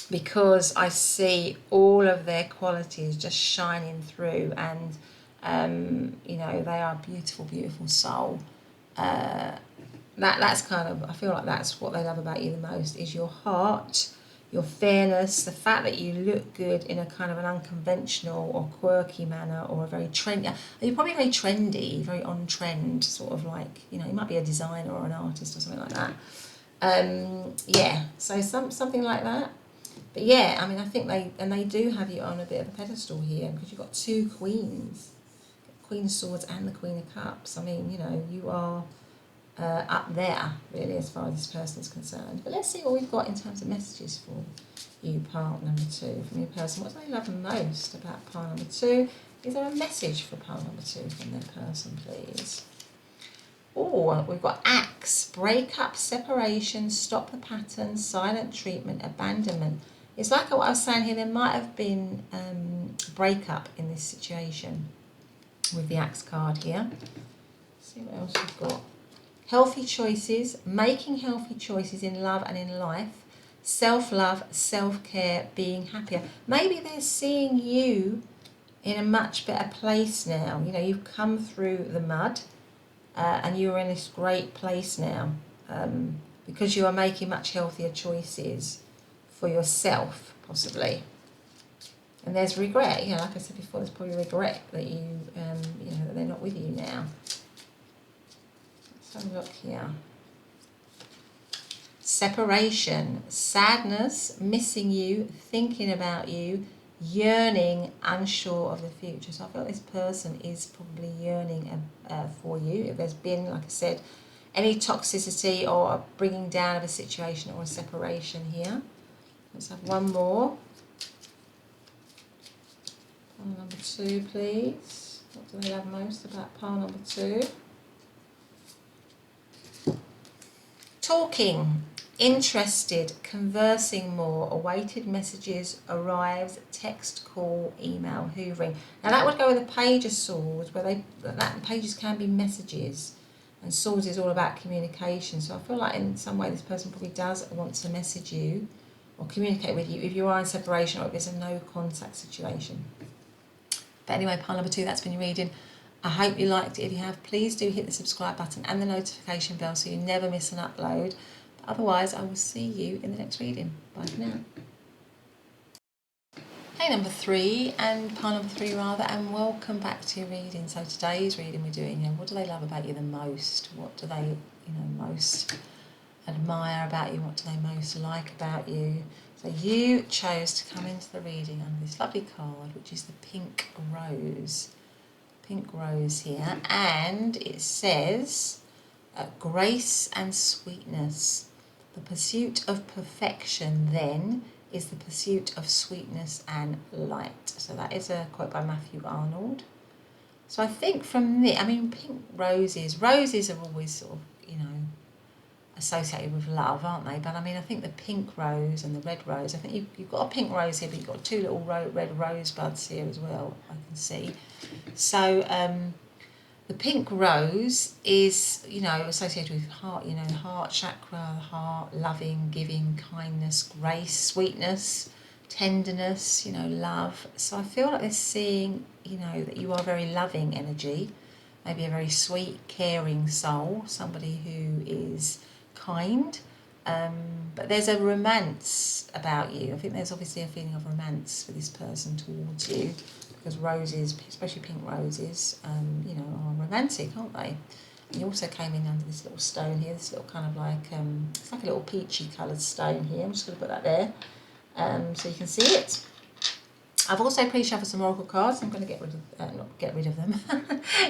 Because I see all of their qualities just shining through, and they are a beautiful, beautiful soul. That's kind of, I feel like that's what they love about you the most, is your heart, your fairness, the fact that you look good in a kind of an unconventional or quirky manner, or a very trendy. You're probably very trendy, very on trend, sort of like, you might be a designer or an artist or something like that. So something like that. But yeah, I mean, I think they do have you on a bit of a pedestal here, because you've got two queens, Queen of Swords and the Queen of Cups. I mean, you know, you are up there, really, as far as this person is concerned. But let's see what we've got in terms of messages for you, pile number 2, from your person. What do they love most about pile number 2? Is there a message for pile number 2 from their person, please? Oh, we've got axe, break up, separation, stop the pattern, silent treatment, abandonment. It's like what I was saying here, there might have been breakup in this situation with the axe card here. Let's see what else we've got. Healthy choices, making healthy choices in love and in life, self-love, self-care, being happier. Maybe they're seeing you in a much better place now. You know, you've come through the mud and you're in this great place now because you are making much healthier choices for yourself, possibly. And there's regret, you know, like I said before, there's probably regret that you know, that they're not with you now. Let's have a look here. Separation, sadness, missing you, thinking about you, yearning, unsure of the future. So I feel this person is probably yearning for you. If there's been, like I said, any toxicity or a bringing down of a situation or a separation here. Let's have one more. Pile number 2, please. What do they love most about pile number 2? Talking, interested, conversing more, awaited messages, arrives, text, call, email, hoovering. Now that would go with a Page of Swords, where that pages can be messages, and Swords is all about communication. So I feel like in some way this person probably does want to message you or communicate with you if you are in separation or if it's a no contact situation. But anyway, pile number 2, that's been your reading. I hope you liked it. If you have, please do hit the subscribe button and the notification bell so you never miss an upload. But otherwise, I will see you in the next reading. Bye for now. Hey, number 3, and pile number 3 rather, and welcome back to your reading. So today's reading we're doing here, what do they love about you the most? What do they, you know, most admire about you? What do they most like about you? So you chose to come into the reading under this lovely card, which is the Pink Rose. Pink Rose here, and it says grace and sweetness. The pursuit of perfection then is the pursuit of sweetness and light. So that is a quote by Matthew Arnold. So I think from this, I mean, pink roses are always sort of, you know, associated with love, aren't they? But I mean, I think the pink rose and the red rose, I think you've got a pink rose here, but you've got 2 little red rosebuds here as well, I can see. So the pink rose is, you know, associated with heart, you know, the heart chakra, heart, loving, giving, kindness, grace, sweetness, tenderness, you know, love. So I feel like they're seeing, you know, that you are very loving energy, maybe a very sweet, caring soul, somebody who is kind, but there's a romance about you. I think there's obviously a feeling of romance for this person towards you, because roses, especially pink roses, you know, are romantic, aren't they? And you also came in under this little stone here, this little kind of like, it's like a little peachy coloured stone here. I'm just going to put that there so you can see it. I've also pre-shuffled some oracle cards. I'm going to get rid of, not get rid of them,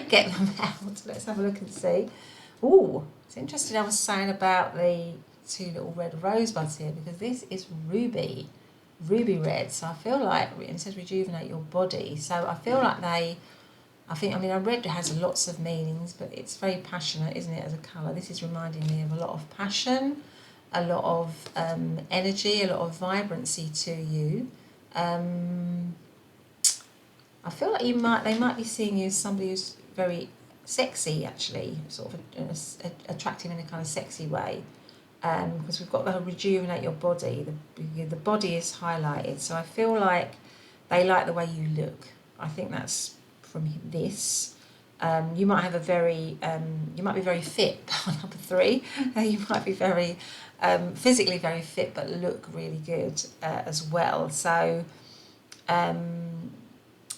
get them out. Let's have a look and see. Ooh, it's interesting I was saying about the 2 little red rosebuds here, because this is ruby red. So I feel like, it says rejuvenate your body. So I feel like I mean, red has lots of meanings, but it's very passionate, isn't it, as a colour? This is reminding me of a lot of passion, a lot of energy, a lot of vibrancy to you. I feel like they might be seeing you as somebody who's very sexy, actually, sort of attractive in a kind of sexy way, because we've got the rejuvenate your body. The body is highlighted, so I feel like they like the way you look. I think that's from this. You might have you might be very fit. Number 3, you might be very physically very fit, but look really good as well. So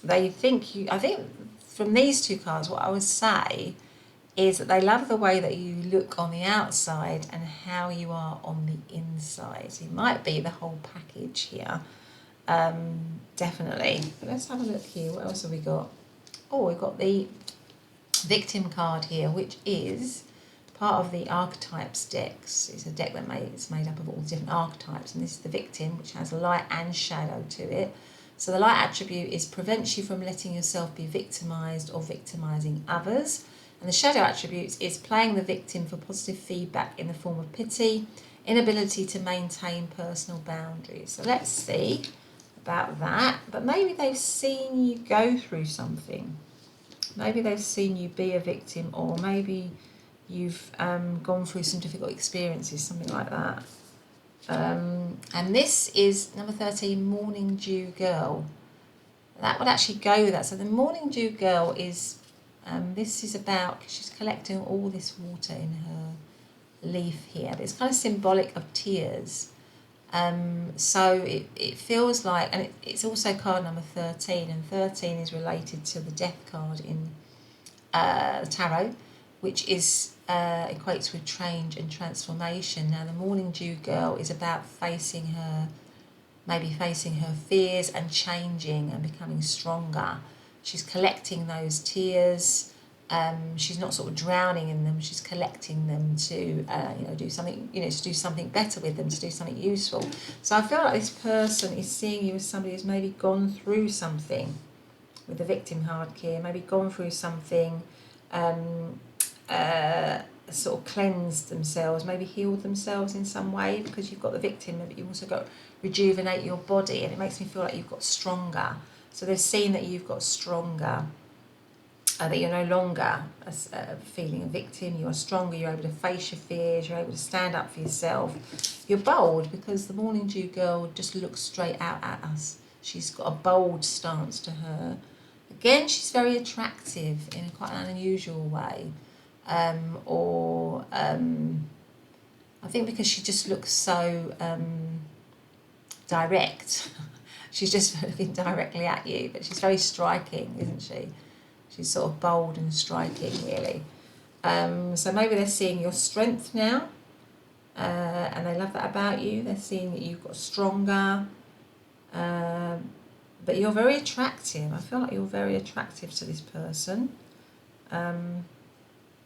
they think you. I think from these 2 cards, what I would say is that they love the way that you look on the outside and how you are on the inside. So you might be the whole package here, definitely. But let's have a look here. What else have we got? Oh, we've got the victim card here, which is part of the archetypes decks. It's a deck that it's made up of all different archetypes, and this is the victim, which has light and shadow to it. So the light attribute is prevents you from letting yourself be victimized or victimizing others. And the shadow attributes is playing the victim for positive feedback in the form of pity, inability to maintain personal boundaries. So let's see about that. But maybe they've seen you go through something. Maybe they've seen you be a victim, or maybe you've gone through some difficult experiences, something like that. And this is number 13, Morning Dew Girl. That would actually go with that. So the Morning Dew Girl is, this is about, she's collecting all this water in her leaf here, but it's kind of symbolic of tears. So it feels like, and it's also card number 13, and 13 is related to the death card in the tarot, which is equates with change and transformation. Now the Morning Dew Girl is about maybe facing her fears and changing and becoming stronger. She's collecting those tears. She's not sort of drowning in them. She's collecting them to do something, to do something better with them, to do something useful. So I feel like this person is seeing you as somebody who's maybe gone through something with the victim card here, maybe gone through something, sort of cleansed themselves, maybe healed themselves in some way, because you've got the victim, but you've also got rejuvenate your body, and it makes me feel like you've got stronger. So they've seen that you've got stronger, that you're no longer feeling a victim, you are stronger, you're able to face your fears, you're able to stand up for yourself. You're bold, because the Morning Dew Girl just looks straight out at us. She's got a bold stance to her. Again, she's very attractive in quite an unusual way. I think because she just looks so direct. She's just looking directly at you, but she's very striking, isn't she? She's sort of bold and striking, really. So maybe they're seeing your strength now, and they love that about you. They're seeing that you've got stronger, but you're very attractive. I feel like you're very attractive to this person.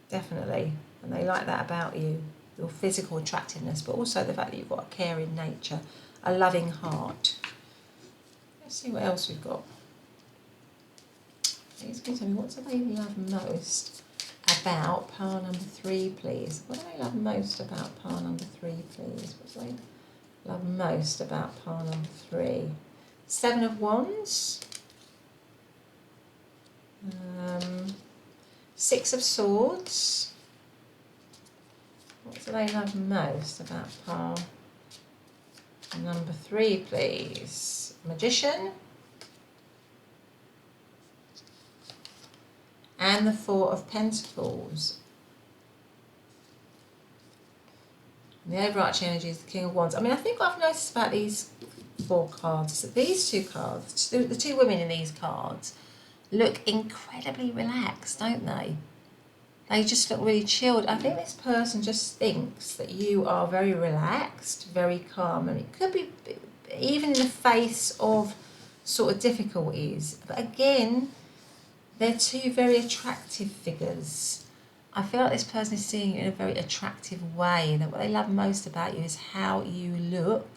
Definitely. And they like that about you, your physical attractiveness, but also the fact that you've got a caring nature, a loving heart. Let's see what else we've got. Please can you tell me, what do they love most about pile number 3, please? What do they love most about pile number 3, please? What do they love most about pile number 3? 7 of Wands. 6 of Swords. What do they love most about pile number 3, please? Magician. And the 4 of Pentacles. And the overarching energy is the King of Wands. I mean, I think what I've noticed about these 4 cards is that these 2 cards, the 2 women in these cards, look incredibly relaxed, don't they? They just look really chilled. I think this person just thinks that you are very relaxed, very calm, and it could be even in the face of sort of difficulties. But again, they're 2 very attractive figures. I feel like this person is seeing you in a very attractive way, that what they love most about you is how you look,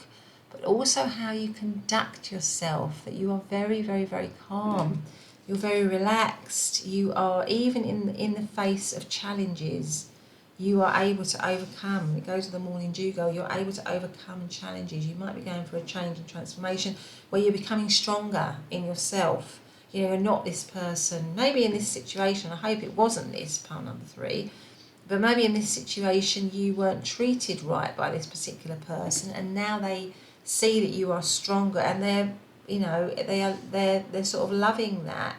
but also how you conduct yourself, that you are very, very, very calm. You're very relaxed. You are, even in the face of challenges, you are able to overcome. It goes to the Morning Dew Girl. You're able to overcome challenges. You might be going for a change and transformation where you're becoming stronger in yourself. You're not this person. Maybe in this situation, I hope it wasn't this, pile number 3, but maybe in this situation you weren't treated right by this particular person, and now they see that you are stronger, and they're sort of loving that,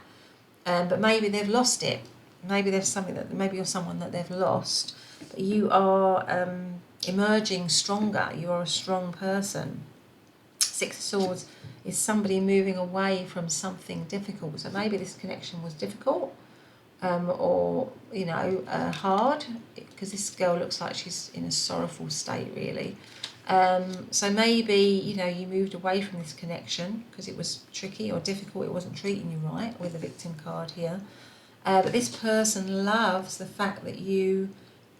but maybe they've lost it. Maybe there's something that, maybe you're someone that they've lost, but you are emerging stronger. You are a strong person. 6 of Swords is somebody moving away from something difficult. So maybe this connection was difficult, or, you know, hard, because this girl looks like she's in a sorrowful state, really. So maybe, you know, you moved away from this connection because it was tricky or difficult, it wasn't treating you right, with the victim card here. But this person loves the fact that you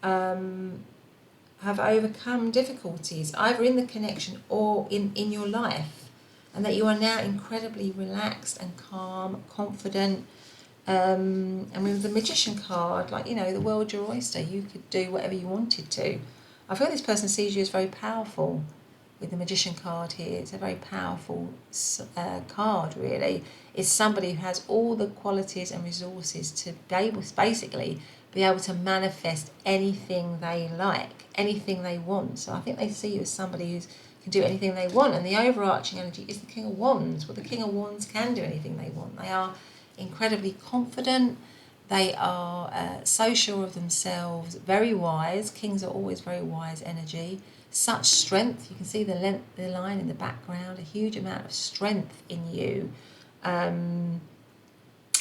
have overcome difficulties, either in the connection or in your life, and that you are now incredibly relaxed and calm, confident. And with the Magician card, like, you know, the world's your oyster, you could do whatever you wanted to. I feel this person sees you as very powerful with the Magician card here. It's a very powerful card, really. It's somebody who has all the qualities and resources to basically be able to manifest anything they like, anything they want. So I think they see you as somebody who can do anything they want. And the overarching energy is the King of Wands. Well, the King of Wands can do anything they want. They are incredibly confident. They are so sure of themselves, very wise. Kings are always very wise energy. Such strength. You can see the line in the background, a huge amount of strength in you.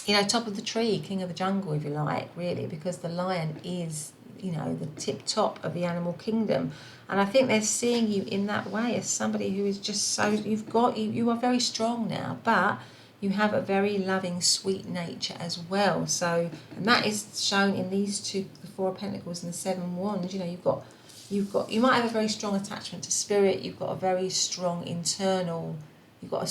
You know, top of the tree, king of the jungle, if you like, really, because the lion is, you know, the tip top of the animal kingdom. And I think they're seeing you in that way as somebody who is just so, you are very strong now, but you have a very loving, sweet nature as well. So, and that is shown in these two, the Four of Pentacles and the Seven of Wands. You know, you might have a very strong attachment to spirit. You've got a very strong internal, you've got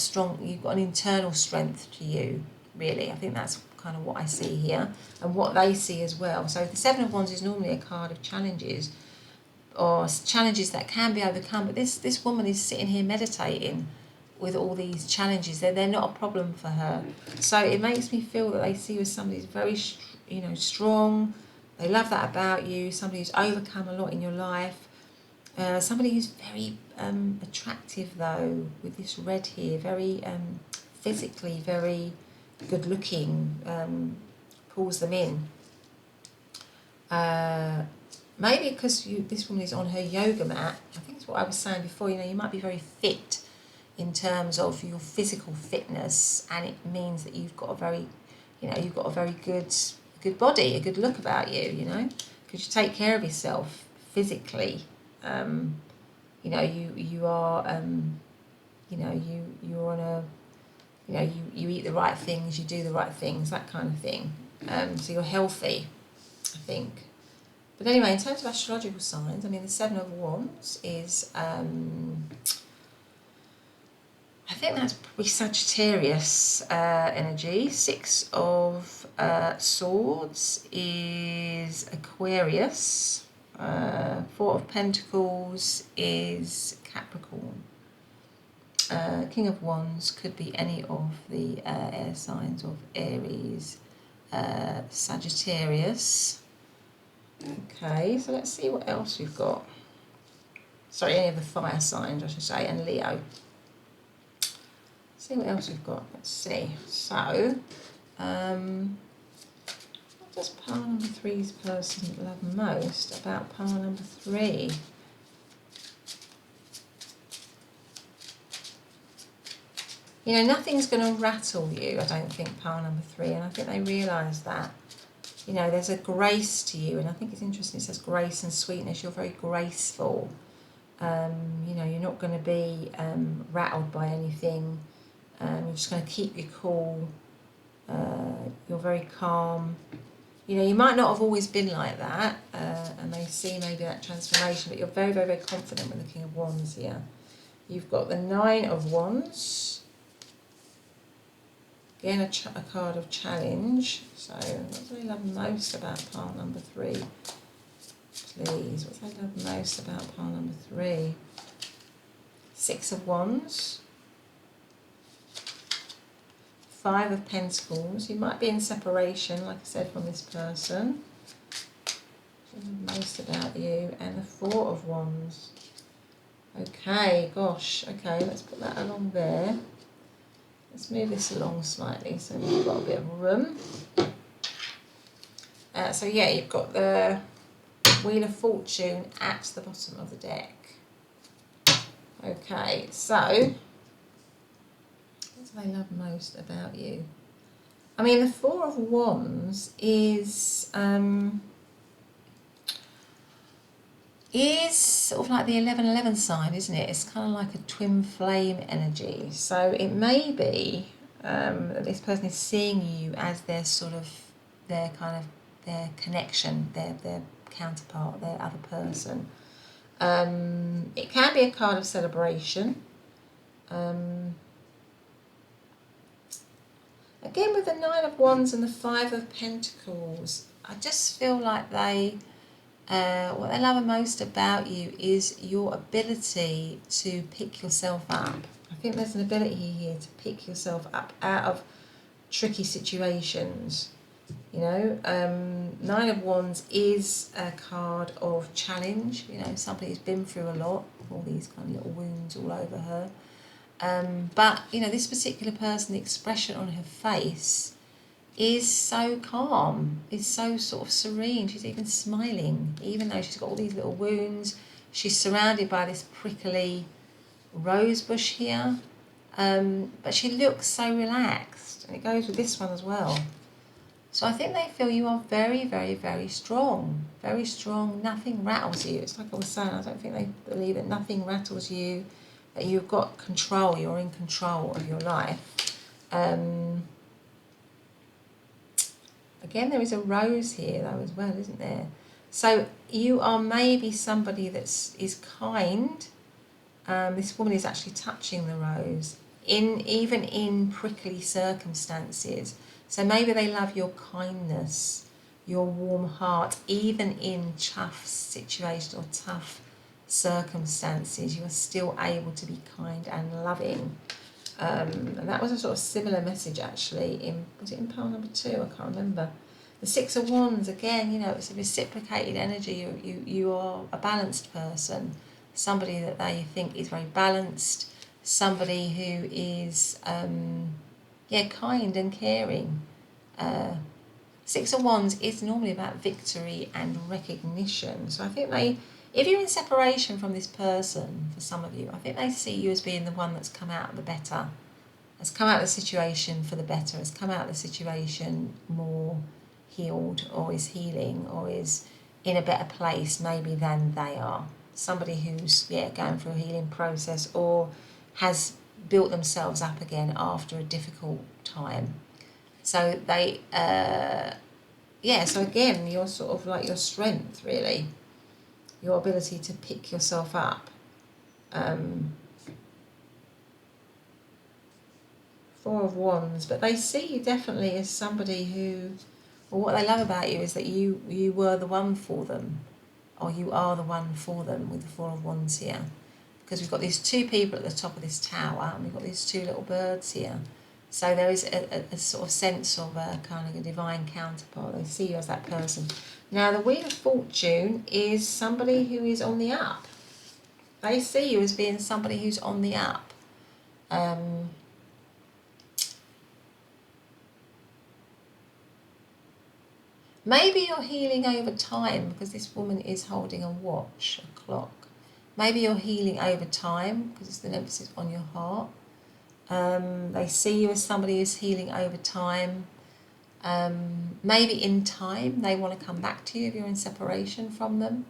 an internal strength to you, really. I think that's kind of what I see here, and what they see as well. So the Seven of Wands is normally a card of challenges, or challenges that can be overcome. But this woman is sitting here meditating with all these challenges. They're not a problem for her. So it makes me feel that they see you as somebody who's very, you know, strong. They love that about you. Somebody who's overcome a lot in your life. Somebody who's very attractive, though, with this red here. Very physically, very good looking. Pulls them in. Maybe because this woman is on her yoga mat. I think it's what I was saying before. You know, you might be very fit in terms of your physical fitness, and it means that you've got a very, you know, you've got a very good body, a good look about you, you know, because you take care of yourself physically. You know, you are, you know, you're on a, you know, you eat the right things, you do the right things, that kind of thing. So you're healthy, I think. But anyway, in terms of astrological signs, I mean, the Seven of Wands is, I think that's probably Sagittarius energy. Six of Swords is Aquarius. Four of Pentacles is Capricorn. King of Wands could be any of the air signs of Aries, Sagittarius. Okay, so let's see what else we've got. Sorry, any of the fire signs, I should say, and Leo. See what else we've got. Let's see. So, what does pile number 3's person love most about pile number 3? You know, nothing's going to rattle you, I don't think, pile number 3, and I think they realise that. You know, there's a grace to you, and I think it's interesting, it says grace and sweetness. You're very graceful. You know, you're not going to be rattled by anything. You're just going to keep your cool. You're very calm. You know, you might not have always been like that, and they see maybe that transformation, but you're very, very, very confident with the King of Wands here. You've got the Nine of Wands. Again, a card of challenge. So, what do they love most about pile number 3? Please, what do they love most about pile number 3? Six of Wands. Five of Pentacles. You might be in separation, like I said, from this person. What do they love most about you? And the Four of Wands. Okay, gosh. Okay, let's put that along there. Let's move this along slightly so we've got a bit of room. So yeah, you've got the Wheel of Fortune at the bottom of the deck. Okay, so what do they love most about you? I mean, the Four of Wands is sort of like the 11-11 sign, isn't it? It's kind of like a twin flame energy. So it may be that this person is seeing you as their sort of, their kind of, their connection, their counterpart, their other person. It can be a card of celebration. Again, with the Nine of Wands and the Five of Pentacles, I just feel like they, what they love most about you is your ability to pick yourself up. I think there's an ability here to pick yourself up out of tricky situations. You know, Nine of Wands is a card of challenge. You know, somebody who's been through a lot, all these kind of little wounds all over her. But, you know, this particular person, the expression on her face is so calm, is so sort of serene. She's even smiling, even though she's got all these little wounds. She's surrounded by this prickly rose bush here. But she looks so relaxed. And it goes with this one as well. So I think they feel you are very, very, very strong. Very strong. Nothing rattles you. It's like I was saying, I don't think they believe that nothing rattles you. That you've got control. You're in control of your life. Again, there is a rose here though as well, isn't there? So you are maybe somebody is kind. This woman is actually touching the rose, even in prickly circumstances. So maybe they love your kindness, your warm heart, even in tough situations or tough circumstances. You are still able to be kind and loving. And that was a sort of similar message actually was it in pile number 2? I can't remember. The Six of Wands, again, you know, it's a reciprocated energy. You are a balanced person, somebody that they think is very balanced, somebody who is kind and caring. Six of Wands is normally about victory and recognition. So I think if you're in separation from this person, for some of you, I think they see you as being the one that's come out the better, has come out of the situation for the better, has come out of the situation more healed, or is healing, or is in a better place maybe than they are. Somebody who's going through a healing process or has built themselves up again after a difficult time. So they, so again, you're sort of like your strength, really. Your ability to pick yourself up. Four of Wands, but they see you definitely as somebody who, well, what they love about you is that you were the one for them, or you are the one for them with the Four of Wands here. Because we've got these two people at the top of this tower, and we've got these two little birds here. So there is a sort of sense of a kind of a divine counterpart. They see you as that person. Now, the Wheel of Fortune is somebody who is on the up. They see you as being somebody who's on the up. Maybe you're healing over time, because this woman is holding a watch, a clock. Maybe you're healing over time, because it's an emphasis on your heart. They see you as somebody who's healing over time. Maybe in time they want to come back to you if you're in separation from them.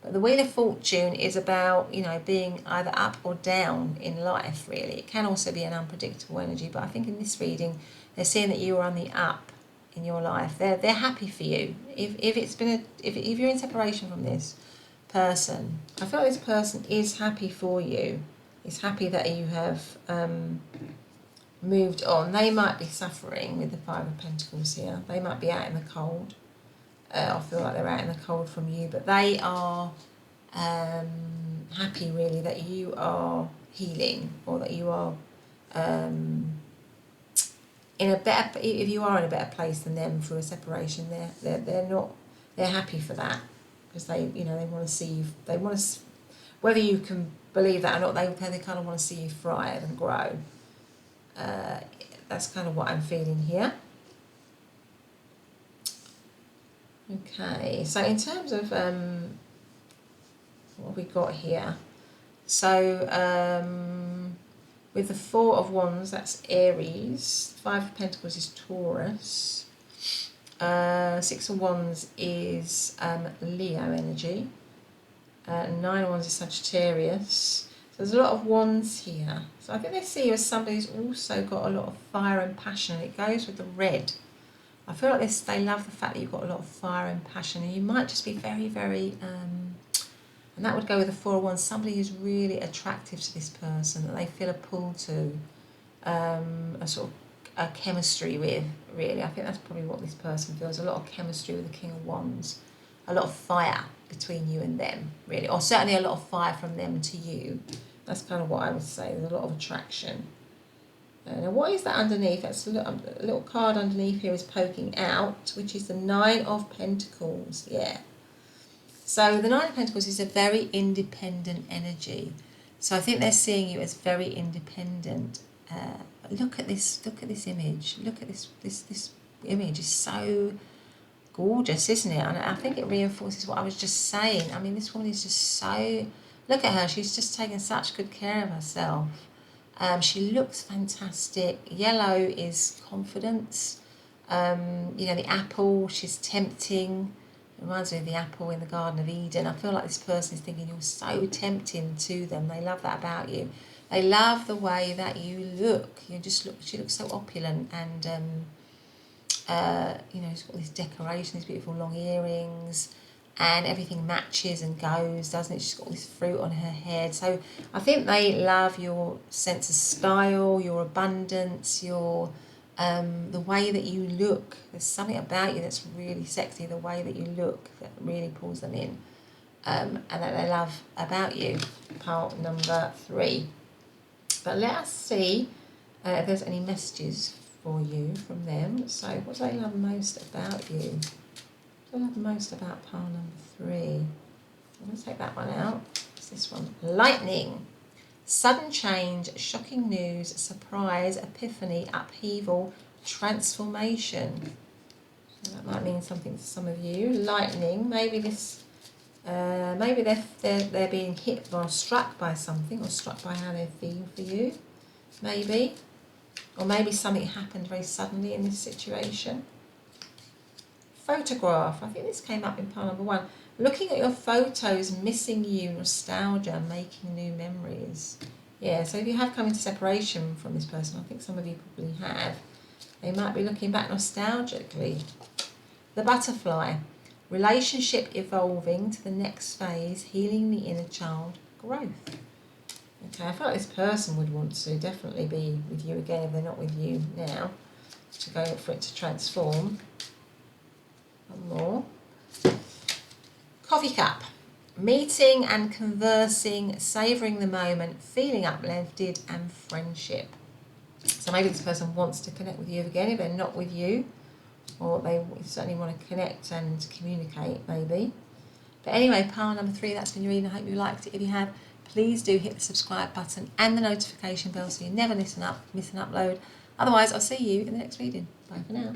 But the Wheel of Fortune is about, you know, being either up or down in life, really. It can also be an unpredictable energy, but I think in this reading they're seeing that you are on the up in your life. They're happy for you. If you're in separation from this person, I feel like this person is happy for you. Is happy that you have moved on. They might be suffering with the Five of Pentacles here. They might be out in the cold. I feel like they're out in the cold from you, but they are happy really that you are healing, or that you are in a better. If you are in a better place than them through a separation, they're happy for that, because they want to see you. They want to, whether you can believe that or not, they kind of want to see you thrive and grow. That's kind of what I'm feeling here. Okay, so in terms of what have we got here? So With the Four of Wands, that's Aries. Five of Pentacles is Taurus. Six of Wands is Leo energy. Nine of Wands is Sagittarius. So there's a lot of wands here. So I think they see you as somebody who's also got a lot of fire and passion. It goes with the red. I feel like they love the fact that you've got a lot of fire and passion, and you might just be very, very, and that would go with the Four of Wands, somebody who's really attractive to this person, that they feel a pull to, a sort of a chemistry with, really. I think that's probably what this person feels, a lot of chemistry with the King of Wands, a lot of fire between you and them, really, or certainly a lot of fire from them to you. That's kind of what I would say. There's a lot of attraction. Now, what is that underneath? That's a little card underneath here is poking out, which is the Nine of Pentacles. Yeah. So the Nine of Pentacles is a very independent energy. So I think they're seeing you as very independent. Look at this image. Look at this image is so gorgeous, isn't it? And I think it reinforces what I was just saying. I mean, this woman is just so, look at her, she's just taking such good care of herself. She looks fantastic. Yellow is confidence. You know, the apple, she's tempting. It reminds me of the apple in the Garden of Eden. I feel like this person is thinking you're so tempting to them. They love that about you. They love the way that you look. She looks so opulent, and you know, she's got this decoration, these beautiful long earrings, and everything matches and goes, doesn't it? She's got all this fruit on her head. So I think they love your sense of style, your abundance, your the way that you look. There's something about you that's really sexy, the way that you look, that really pulls them in, and that they love about you. Pile number 3. But let us see if there's any messages for you from them. So what do they love most about you? What do they love most about pile number 3? I'm going to take that one out. It's this one. Lightning. Sudden change, shocking news, surprise, epiphany, upheaval, transformation. So that might mean something to some of you. Lightning. Maybe this. Maybe they're being hit or struck by something, or struck by how they feel for you. Maybe. Or maybe something happened very suddenly in this situation. Photograph. I think this came up in pile number 1. Looking at your photos, missing you, nostalgia, making new memories. Yeah, so if you have come into separation from this person, I think some of you probably have, they might be looking back nostalgically. The butterfly. Relationship evolving to the next phase, healing the inner child, growth. Okay, I feel like this person would want to definitely be with you again if they're not with you now, to go for it to transform. One more. Coffee cup. Meeting and conversing, savouring the moment, feeling uplifted, and friendship. So maybe this person wants to connect with you again if they're not with you, or they certainly want to connect and communicate, maybe. But anyway, pile number 3, that's been your reading. I hope you liked it. If you have, please do hit the subscribe button and the notification bell so you never miss an upload. Otherwise, I'll see you in the next reading. Bye for now.